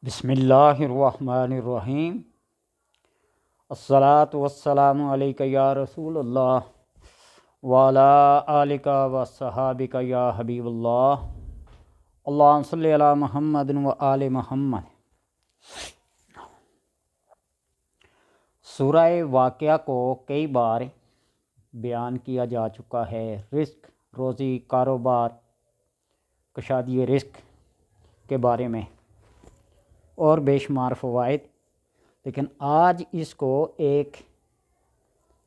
بسم اللہ الرحمن الرحیم۔ الصلاۃ والسلام علیک یا رسول اللہ وعلی آلک و صحابک یا حبیب اللہ۔ اللہم صلی علی محمد و آل محمد۔ سورہ واقعہ کو کئی بار بیان کیا جا چکا ہے۔ رزق، روزی، کاروبار، کشادی رزق کے بارے میں اور بے شمار فوائد، لیکن آج اس کو ایک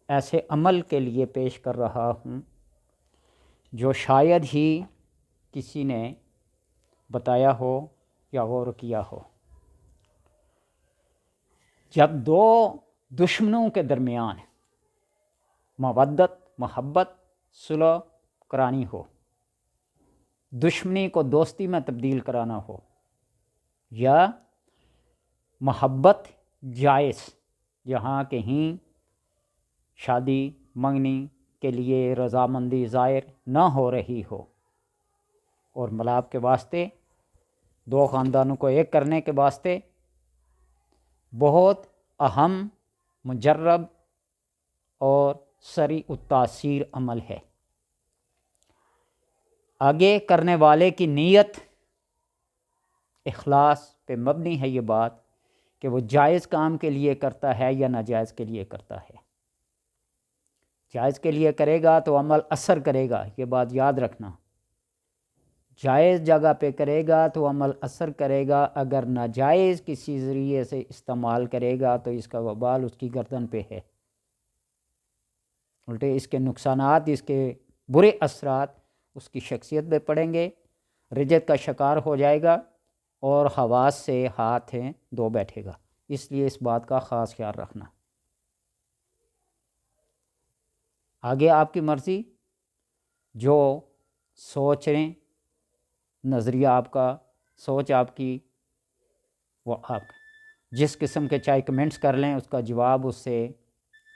ایسے عمل کے لیے پیش کر رہا ہوں جو شاید ہی کسی نے بتایا ہو یا غور کیا ہو۔ جب دو دشمنوں کے درمیان مودت، محبت، صلح کرانی ہو، دشمنی کو دوستی میں تبدیل کرانا ہو، یا محبت جائز جہاں کہیں شادی منگنی کے لیے رضامندی ظاہر نہ ہو رہی ہو، اور ملاپ کے واسطے، دو خاندانوں کو ایک کرنے کے واسطے بہت اہم، مجرب اور سریع التاثیر عمل ہے۔ آگے کرنے والے کی نیت اخلاص پہ مبنی ہے یہ بات کہ وہ جائز کام کے لیے کرتا ہے یا ناجائز کے لیے کرتا ہے۔ جائز کے لیے کرے گا تو عمل اثر کرے گا، یہ بات یاد رکھنا۔ جائز جگہ پہ کرے گا تو عمل اثر کرے گا، اگر ناجائز کسی ذریعے سے استعمال کرے گا تو اس کا وبال اس کی گردن پہ ہے۔ الٹے اس کے نقصانات، اس کے برے اثرات اس کی شخصیت پہ پڑیں گے، رجت کا شکار ہو جائے گا اور حواس سے ہاتھ دھو بیٹھے گا۔ اس لیے اس بات کا خاص خیال رکھنا۔ آگے آپ کی مرضی، جو سوچ رہیں، نظریہ آپ کا، سوچ آپ کی، وہ آپ جس قسم کے چاہے کمنٹس کر لیں، اس کا جواب اس سے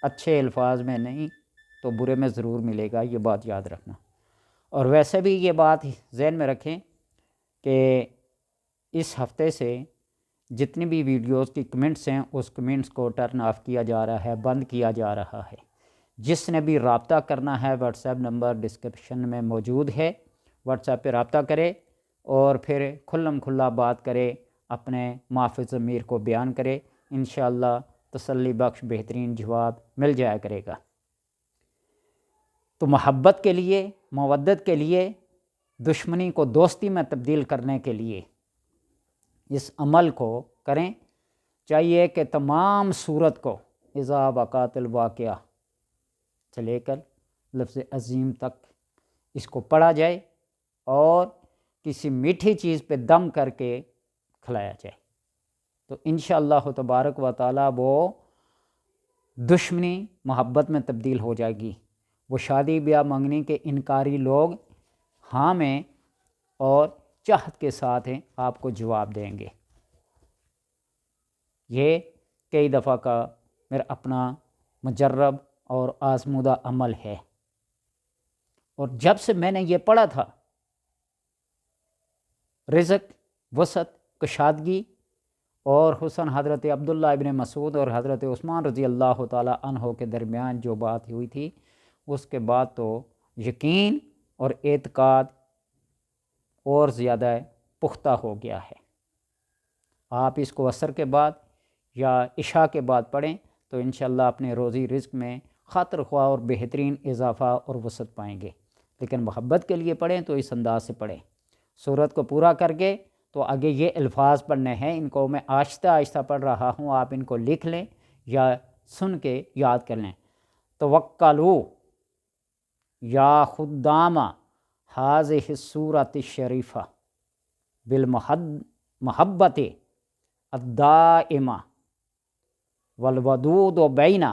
اچھے الفاظ میں نہیں تو برے میں ضرور ملے گا، یہ بات یاد رکھنا۔ اور ویسے بھی یہ بات ذہن میں رکھیں کہ اس ہفتے سے جتنی بھی ویڈیوز کی کمنٹس ہیں، اس کمنٹس کو ٹرن آف کیا جا رہا ہے، بند کیا جا رہا ہے۔ جس نے بھی رابطہ کرنا ہے، واٹس ایپ نمبر ڈسکرپشن میں موجود ہے، واٹس ایپ پہ رابطہ کرے اور پھر کھلم کھلا بات کرے، اپنے معافی ضمیر کو بیان کرے، انشاءاللہ تسلی بخش بہترین جواب مل جایا کرے گا۔ تو محبت کے لیے، مودت کے لیے، دشمنی کو دوستی میں تبدیل کرنے کے لیے اس عمل کو کریں۔ چاہیے کہ تمام صورت کو اذا وقعت الواقعہ سے لے کر لفظ عظیم تک اس کو پڑھا جائے اور کسی میٹھی چیز پہ دم کر کے کھلایا جائے، تو انشاءاللہ تبارک و تعالی وہ دشمنی محبت میں تبدیل ہو جائے گی۔ وہ شادی بیاہ منگنی کے انکاری لوگ ہاں میں اور چاہت کے ساتھ آپ کو جواب دیں گے۔ یہ کئی دفعہ کا میرا اپنا مجرب اور آزمودہ عمل ہے، اور جب سے میں نے یہ پڑھا تھا، رزق، وسعت، کشادگی اور حسن حضرت عبداللہ ابن مسعود اور حضرت عثمان رضی اللہ تعالی عنہ کے درمیان جو بات ہوئی تھی، اس کے بعد تو یقین اور اعتقاد اور زیادہ پختہ ہو گیا ہے۔ آپ اس کو عصر کے بعد یا عشاء کے بعد پڑھیں تو انشاءاللہ اپنے روزی رزق میں خاطر خواہ اور بہترین اضافہ اور وسعت پائیں گے۔ لیکن محبت کے لیے پڑھیں تو اس انداز سے پڑھیں۔ سورت کو پورا کر کے تو آگے یہ الفاظ پڑھنے ہیں، ان کو میں آہستہ آہستہ پڑھ رہا ہوں، آپ ان کو لکھ لیں یا سن کے یاد کر لیں۔ توکلوا یا خدام هذه السورۃ الشریفہ بالمحبت الدائمہ والودود بین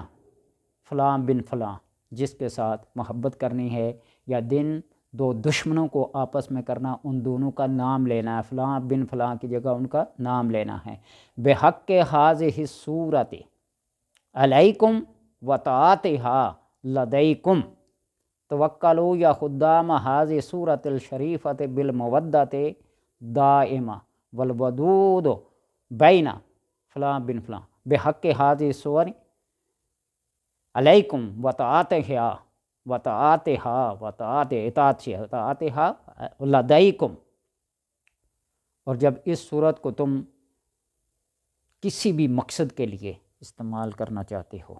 فلاں بن فلاں، جس کے ساتھ محبت کرنی ہے یا دن دو دشمنوں کو آپس میں کرنا، ان دونوں کا نام لینا ہے، فلاں بن فلاں کی جگہ ان کا نام لینا ہے۔ بحق هذه السورۃ علیکم وطاعتها لدیکم توکلوا یا خدام هذه السورۃ الشریفۃ بالمودۃ دائمہ والودود بینا فلاں بن فلاں بحق حاضر سور علیکم وطاعتہا وطاعتہا وطاعت اطاعت سے اطاعتہا لدیکم۔ اور جب اس صورت کو تم کسی بھی مقصد کے لیے استعمال کرنا چاہتے ہو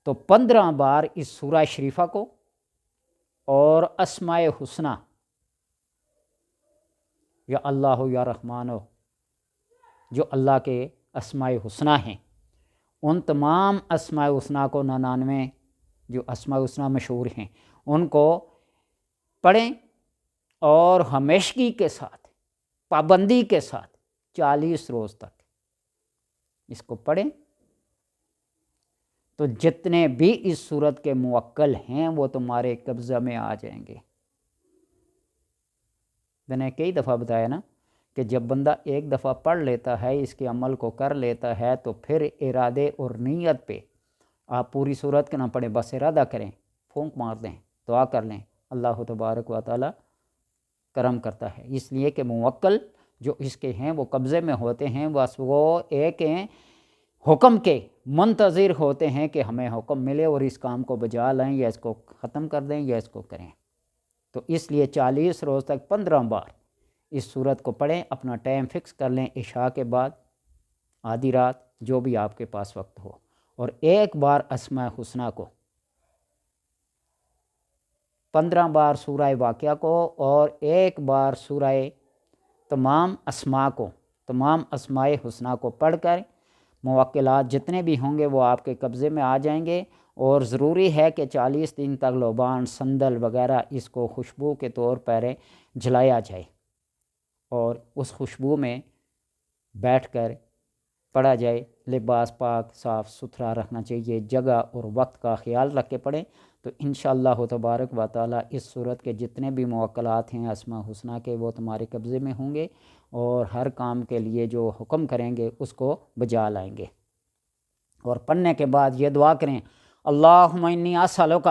تو 15 بار اس سورہ شریفہ کو اور اسماء حسنہ یا اللہ ہو یا رحمان ہو جو اللہ کے اسماء حسنہ ہیں، ان تمام اسماء حسنہ کو 99 جو اسماء حسنہ مشہور ہیں ان کو پڑھیں اور ہمیشگی کے ساتھ پابندی کے ساتھ 40 روز تک اس کو پڑھیں تو جتنے بھی اس صورت کے موکل ہیں وہ تمہارے قبضہ میں آ جائیں گے۔ میں نے کئی دفعہ بتایا نا کہ جب بندہ ایک دفعہ پڑھ لیتا ہے، اس کے عمل کو کر لیتا ہے، تو پھر ارادے اور نیت پہ آپ پوری صورت کے نہ پڑھیں، بس ارادہ کریں، پھونک مار دیں، دعا کر لیں، اللہ تبارک و تعالی کرم کرتا ہے۔ اس لیے کہ موکل جو اس کے ہیں وہ قبضے میں ہوتے ہیں، بس وہ ایک حکم کے منتظر ہوتے ہیں کہ ہمیں حکم ملے اور اس کام کو بجا لائیں یا اس کو ختم کر دیں یا اس کو کریں۔ تو اس لیے 40 روز تک 15 بار اس صورت کو پڑھیں، اپنا ٹائم فکس کر لیں، عشاء کے بعد، آدھی رات، جو بھی آپ کے پاس وقت ہو، اور ایک بار اسماء حسنہ کو، 15 بار سورہ واقعہ کو، اور ایک بار سورہ تمام اسماء کو، تمام اسماء حسنہ کو پڑھ کر موکلات جتنے بھی ہوں گے وہ آپ کے قبضے میں آ جائیں گے۔ اور ضروری ہے کہ 40 دن تک لوبان، سندل وغیرہ اس کو خوشبو کے طور پر جلایا جائے اور اس خوشبو میں بیٹھ کر پڑھا جائے۔ لباس پاک صاف ستھرا رکھنا چاہیے، جگہ اور وقت کا خیال رکھ کے پڑھیں تو انشاءاللہ تبارک و تعالی اس صورت کے جتنے بھی موکلات ہیں اسماء حسنہ کے وہ تمہارے قبضے میں ہوں گے اور ہر کام کے لیے جو حکم کریں گے اس کو بجا لائیں گے۔ اور پڑھنے کے بعد یہ دعا کریں، اللہم انی اسألک،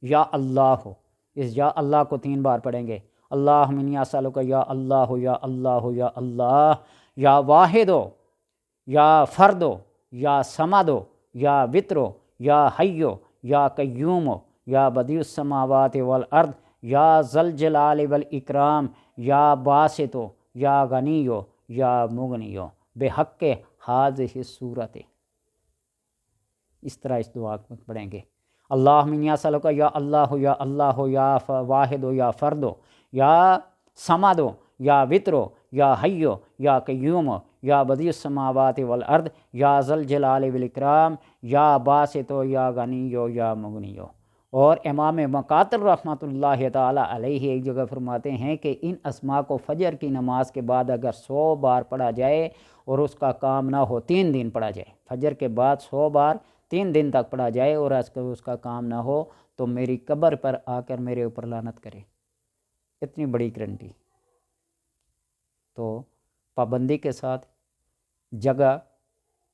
یا اللہ ہو، اس یا اللہ کو 3 بار پڑھیں گے، اللہم انی اسألک یا اللہ ہو یا اللہ ہو یا اللہ، یا واحد ہو یا فرد ہو یا صمد ہو یا وتر ہو یا حی ہو یا قیوم ہو یا بدیع السماوات والارض یا ذا الجلال والاکرام یا باسط ہو یا غنی ہو یا مغنی ہو بحق ہذہ الصورت۔ اس طرح اس دعا کو پڑھیں گے، اللہم انی اسألک یا اللہ ہو یا اللہ ہو یا واحد ہو یا فرد ہو یا صمد ہو یا وتر ہو یا حی ہو یا قیوم ہو یا بدیع السماوات والارض یا ذا الجلال والاکرام یا باسط ہو یا غنی ہو یا مغنی ہو۔ اور امام مقاتل رحمۃ اللہ تعالی علیہ ایک جگہ فرماتے ہیں کہ ان اسماء کو فجر کی نماز کے بعد اگر 100 بار پڑھا جائے اور اس کا کام نہ ہو، 3 دن پڑھا جائے، فجر کے بعد 100 بار 3 دن تک پڑھا جائے اور اس کا کام نہ ہو تو میری قبر پر آ کر میرے اوپر لعنت کرے۔ اتنی بڑی گارنٹی۔ تو پابندی کے ساتھ، جگہ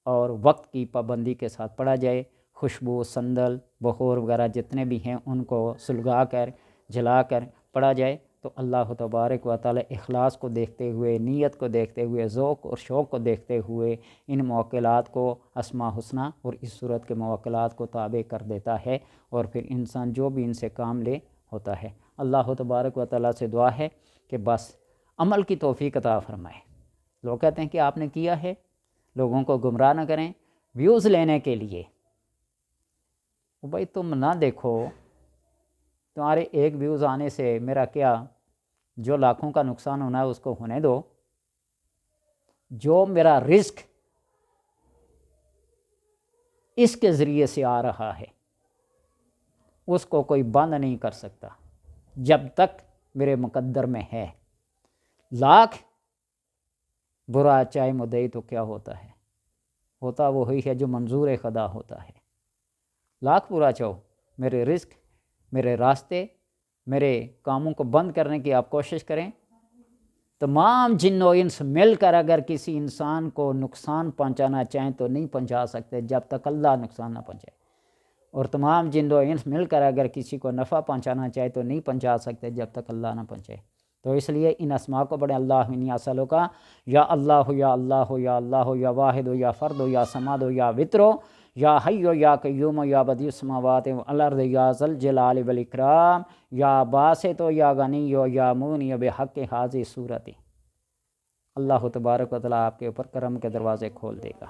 اور وقت کی پابندی کے ساتھ پڑھا جائے، خوشبو، سندل، بخور وغیرہ جتنے بھی ہیں ان کو سلگا کر جلا کر پڑھا جائے تو اللہ تبارک و تعالی اخلاص کو دیکھتے ہوئے، نیت کو دیکھتے ہوئے، ذوق اور شوق کو دیکھتے ہوئے ان موکلات کو اسماء حسنہ اور اس صورت کے موکلات کو تابع کر دیتا ہے اور پھر انسان جو بھی ان سے کام لے ہوتا ہے۔ اللہ تبارک و تعالی سے دعا ہے کہ بس عمل کی توفیق عطا فرمائے۔ لوگ کہتے ہیں کہ آپ نے کیا ہے، لوگوں کو گمراہ نہ کریں ویوز لینے کے لیے۔ بھائی تم نہ دیکھو، تمہارے ایک ویوز آنے سے میرا کیا، جو لاکھوں کا نقصان ہونا ہے اس کو ہونے دو۔ جو میرا رزق اس کے ذریعے سے آ رہا ہے اس کو کوئی بند نہیں کر سکتا جب تک میرے مقدر میں ہے۔ لاکھ برا چاہے مدعی تو کیا ہوتا ہے، ہوتا وہی ہے جو منظور خدا ہوتا ہے۔ لاکھ برا چاہو، میرے رزق، میرے راستے، میرے کاموں کو بند کرنے کی آپ کوشش کریں، تمام جن و انس مل کر اگر کسی انسان کو نقصان پہنچانا چاہیں تو نہیں پہنچا سکتے جب تک اللہ نقصان نہ پہنچائے، اور تمام جن و انس مل کر اگر کسی کو نفع پہنچانا چاہے تو نہیں پہنچا سکتے جب تک اللہ نہ پہنچائے۔ تو اس لیے ان اسماء کو پڑھیں، اللہ انی اسألک یا اللہ یا اللہ یا اللہ یا واحد یا فرد یا صمد یا وتر یا حی یا قیوم یا بدیع السماوات والارض یا ذا الجلال والاکرام یا باسط یا غنی یا مغنی بحق ہذہ صورت۔ اللہ تبارک و تعالیٰ آپ کے اوپر کرم کے دروازے کھول دے گا۔